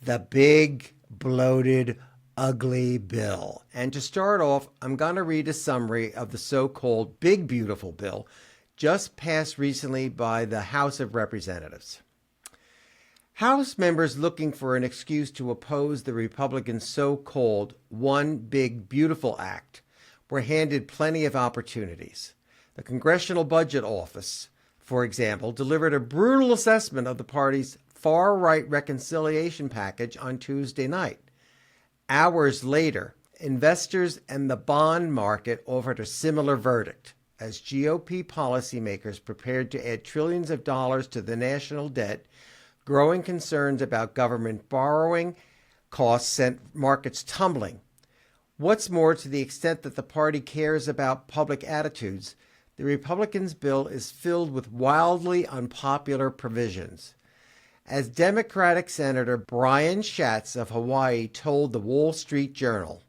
the big, bloated, ugly bill. And to start off, I'm going to read a summary of the so-called big, beautiful bill just passed recently by the House of Representatives. House members looking for an excuse to oppose the Republicans' so-called One Big Beautiful Act were handed plenty of opportunities. The Congressional Budget Office, for example, delivered a brutal assessment of the party's far-right reconciliation package on Tuesday night. Hours later, investors and the bond market offered a similar verdict as GOP policymakers prepared to add trillions of dollars to the national debt. Growing concerns about government borrowing costs sent markets tumbling. What's more, to the extent that the party cares about public attitudes, the Republicans' bill is filled with wildly unpopular provisions. As Democratic Senator Brian Schatz of Hawaii told the Wall Street Journal,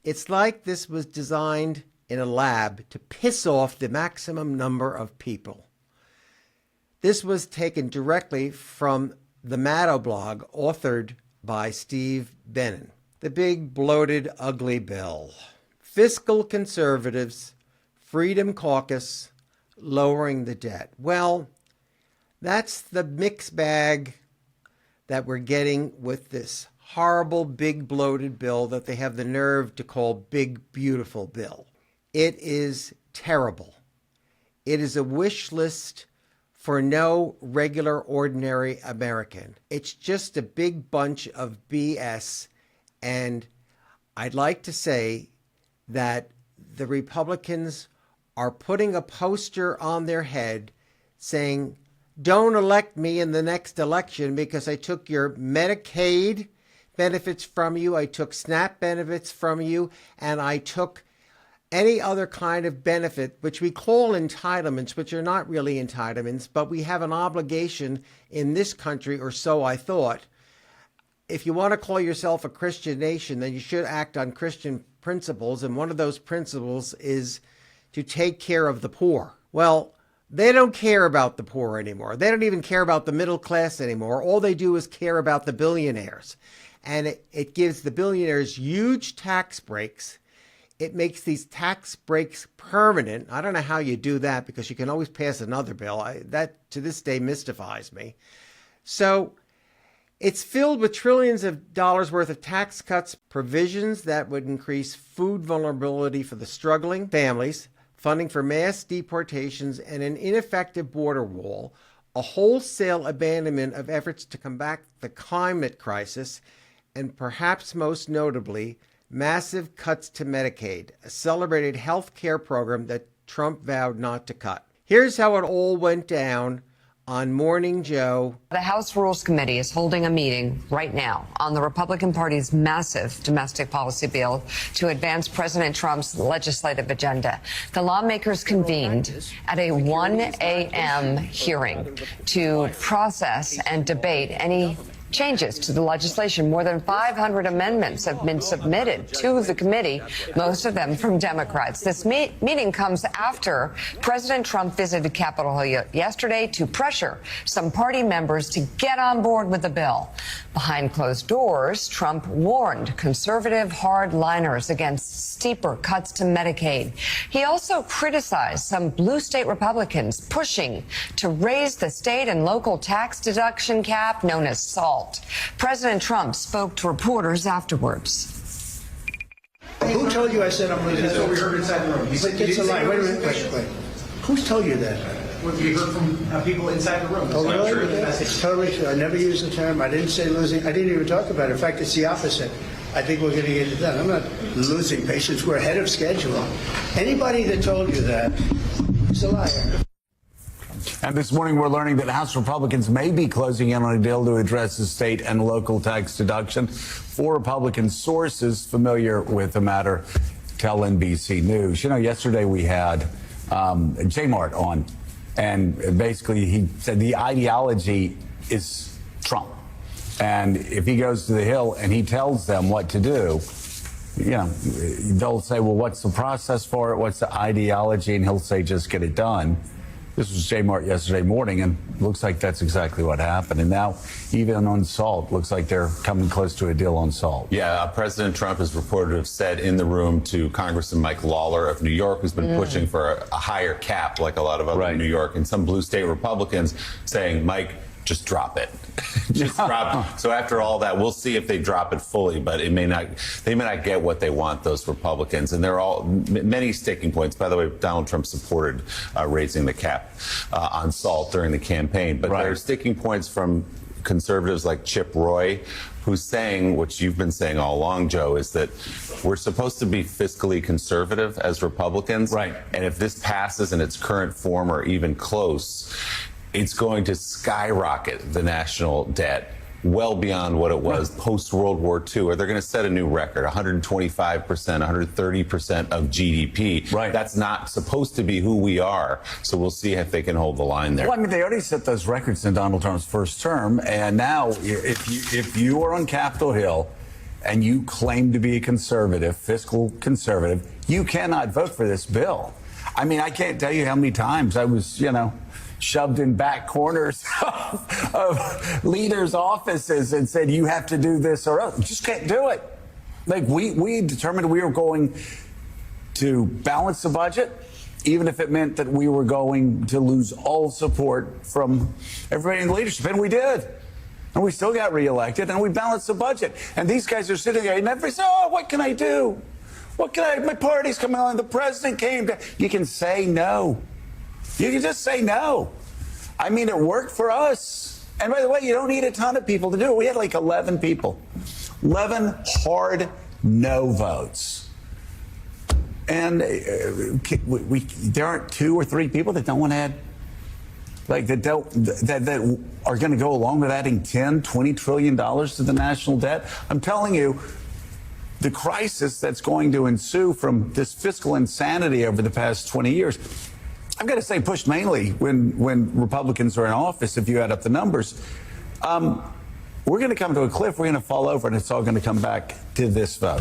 "It's like this was designed in a lab to piss off the maximum number of people." This was taken directly from the Maddow blog authored by Steve Bannon. The big, bloated, ugly bill. Fiscal conservatives, Freedom Caucus, lowering the debt. Well, that's the mixed bag that we're getting with this horrible, big, bloated bill that they have the nerve to call Big, Beautiful Bill. It is terrible. It is a wish list for no regular, ordinary American. It's just a big bunch of BS, and I'd like to say that the Republicans are putting a poster on their head saying, "Don't elect me in the next election because I took your Medicaid benefits from you, I took SNAP benefits from you, and I took any other kind of benefit, which we call entitlements, which are not really entitlements, but we have an obligation in this country, or so I thought. If you want to call yourself a Christian nation, then you should act on Christian principles, and one of those principles is to take care of the poor." Well, they don't care about the poor anymore. They don't even care about the middle class anymore. All they do is care about the billionaires. And it gives the billionaires huge tax breaks. It makes these tax breaks permanent. I don't know how you do that because you can always pass another bill. That to this day mystifies me. So it's filled with trillions of dollars worth of tax cuts, provisions that would increase food vulnerability for the struggling families, funding for mass deportations, and an ineffective border wall, a wholesale abandonment of efforts to combat the climate crisis, and perhaps most notably, massive cuts to Medicaid, a celebrated health care program that Trump vowed not to cut. Here's how it all went down on Morning Joe. The House Rules Committee is holding a meeting right now on the Republican Party's massive domestic policy bill to advance President Trump's legislative agenda. The lawmakers convened at a 1 a.m. hearing to process and debate any changes to the legislation. More than 500 amendments have been submitted to the committee, most of them from Democrats. This meeting comes after President Trump visited Capitol Hill yesterday to pressure some party members to get on board with the bill. Behind closed doors, Trump warned conservative hardliners against steeper cuts to Medicaid. He also criticized some blue state Republicans pushing to raise the state and local tax deduction cap known as SALT. President Trump spoke to reporters afterwards. Who told you I said I'm losing? That's what we heard inside the room. But that's a lie. Wait a minute. Wait. Who's told you that? We heard from people inside the room. Oh, really? It's totally true. I never used the term. I didn't say losing. I didn't even talk about it. In fact, it's the opposite. I think we're going to get it done. I'm not losing patience. We're ahead of schedule. Anybody that told you that is a liar. And this morning, we're learning that House Republicans may be closing in on a deal to address the state and local tax deduction. 4 Republican sources familiar with the matter tell NBC News. You know, yesterday we had J-Mart on, and basically he said the ideology is Trump. And if he goes to the Hill and he tells them what to do, you know, they'll say, well, what's the process for it? What's the ideology? And he'll say, just get it done. This was J-Mart yesterday morning, and it looks like that's exactly what happened. And now, even on salt, looks like they're coming close to a deal on salt. Yeah, President Trump is reported to have said in the room to Congressman Mike Lawler of New York, who's been pushing for a higher cap, like a lot of other Right. New York, and some blue state Republicans saying, Mike, just drop it. Just drop it. So after all that, we'll see if they drop it fully, but they may not get what they want, those Republicans. And there are all many sticking points. By the way, Donald Trump supported raising the cap on salt during the campaign. But there are sticking points from conservatives like Chip Roy, who's saying, what you've been saying all along, Joe, is that we're supposed to be fiscally conservative as Republicans. Right. And if this passes in its current form or even close, it's going to skyrocket the national debt well beyond what it was post-World War II, or they're going to set a new record, 125%, 130% of GDP. Right. That's not supposed to be who we are, so we'll see if they can hold the line there. Well, I mean, they already set those records in Donald Trump's first term, and now if you are on Capitol Hill and you claim to be a conservative, fiscal conservative, you cannot vote for this bill. I mean, I can't tell you how many times I was, shoved in back corners of leaders' offices and said, you have to do this or else. You just can't do it. Like, we determined we were going to balance the budget, even if it meant that we were going to lose all support from everybody in leadership. And we did. And we still got reelected, and we balanced the budget. And these guys are sitting there and everybody says, oh, what can I do? What can I, my party's coming on, the president came. You can say no. You can just say no. I mean, it worked for us. And by the way, you don't need a ton of people to do it. We had like 11 people. 11 hard no votes. And there aren't 2 or 3 people that don't want to add, like, that are going to go along with adding $10-20 trillion to the national debt. I'm telling you, the crisis that's going to ensue from this fiscal insanity over the past 20 years, I've got to say, pushed mainly when Republicans are in office, if you add up the numbers, we're going to come to a cliff, we're going to fall over, and it's all going to come back to this vote.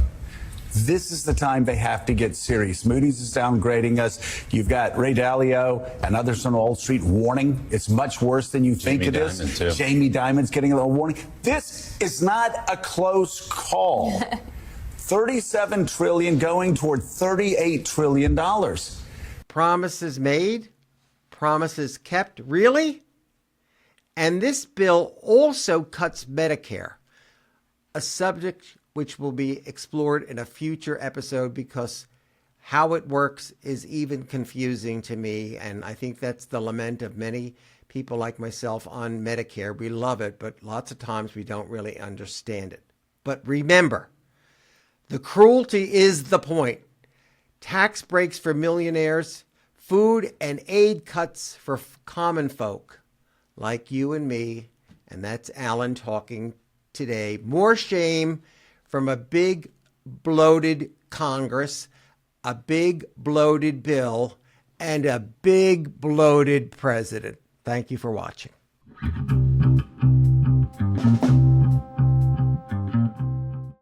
This is the time they have to get serious. Moody's is downgrading us. You've got Ray Dalio and others on Wall Street warning it's much worse than you think it is. Dimon, too. Jamie Dimon's getting a little warning. This is not a close call. $37 trillion going toward $38 trillion. Promises made, promises kept. Really? And this bill also cuts Medicare, a subject which will be explored in a future episode because how it works is even confusing to me. And I think that's the lament of many people like myself on Medicare. We love it, but lots of times we don't really understand it. But remember, the cruelty is the point. Tax breaks for millionaires, food and aid cuts for common folk like you and me. And that's Alan talking today. More shame from a big bloated Congress, a big bloated bill, and a big bloated president. Thank you for watching.